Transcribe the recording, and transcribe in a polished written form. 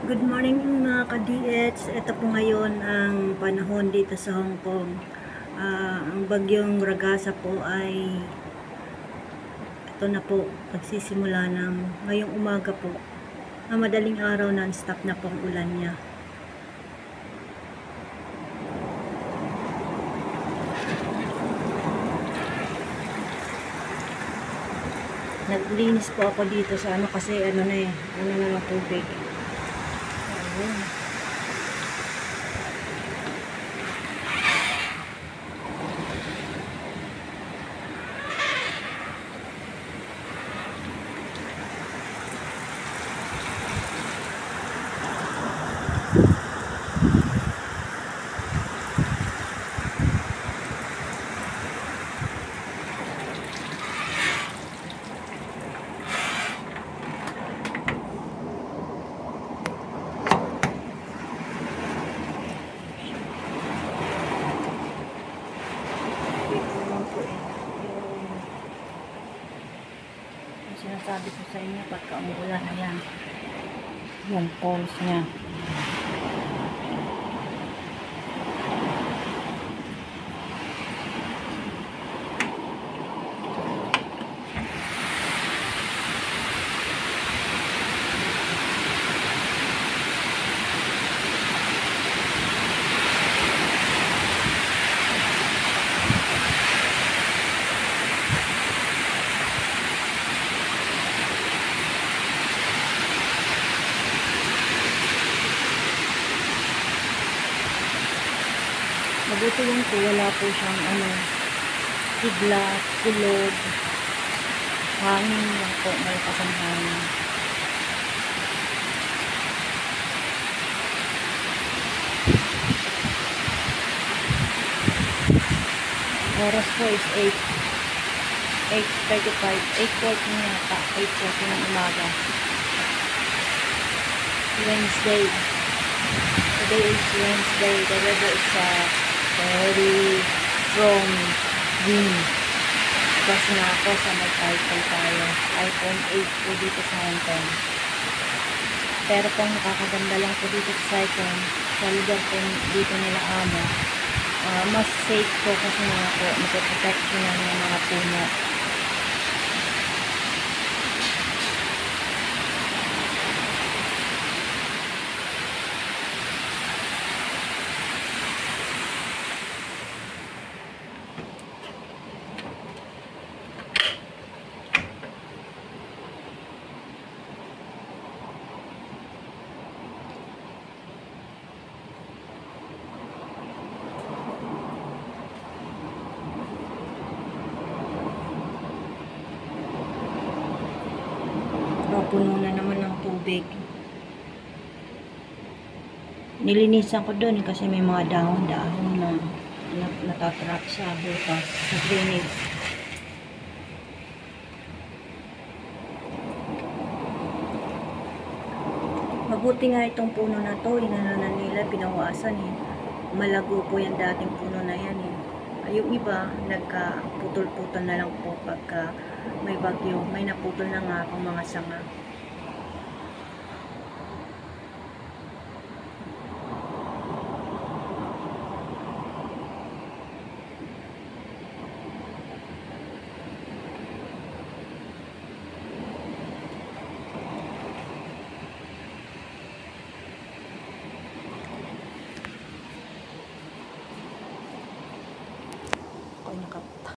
Good morning mga ka-DH. Ito po ngayon ang panahon dito sa Hong Kong. Ang bagyong Ragasa po ay ito na po, nagsisimula ng ngayong umaga po. Madaling araw, non-stop na pong ulan niya. Naglinis po ako dito sa kasi ano na ng tubig. Ayun. Sinasabi ko sa inyo pagka umuulan, ayan yung poles niya. Mabuti yung po, wala po siyang sigla, kulog, hangin lang po, malakas ang hangin. Oras po is 8:35, 8:40 na yata, 8:40 ng umaga. Wednesday. Today is Wednesday. The weather is very strong wind. Kasi na ako sa may typhoon tayo. iPhone 8 po dito sa Hong Kong. Pero kung nakakaganda lang po dito sa Saigon, sa lugar po dito nila mas safe po kasi nga po napoprotection ng mga puno. Puno na naman ng tubig. Nilinisan ko doon kasi may mga dahon-dahon na natatrap sa butas, sa drainage. Mabuti nga itong puno na to, inananan nila, binawasan Malago po yung dating puno na yan Yung iba, nagka-putol-putol na lang po pagka may bagyo. May naputol na nga akong mga sanga.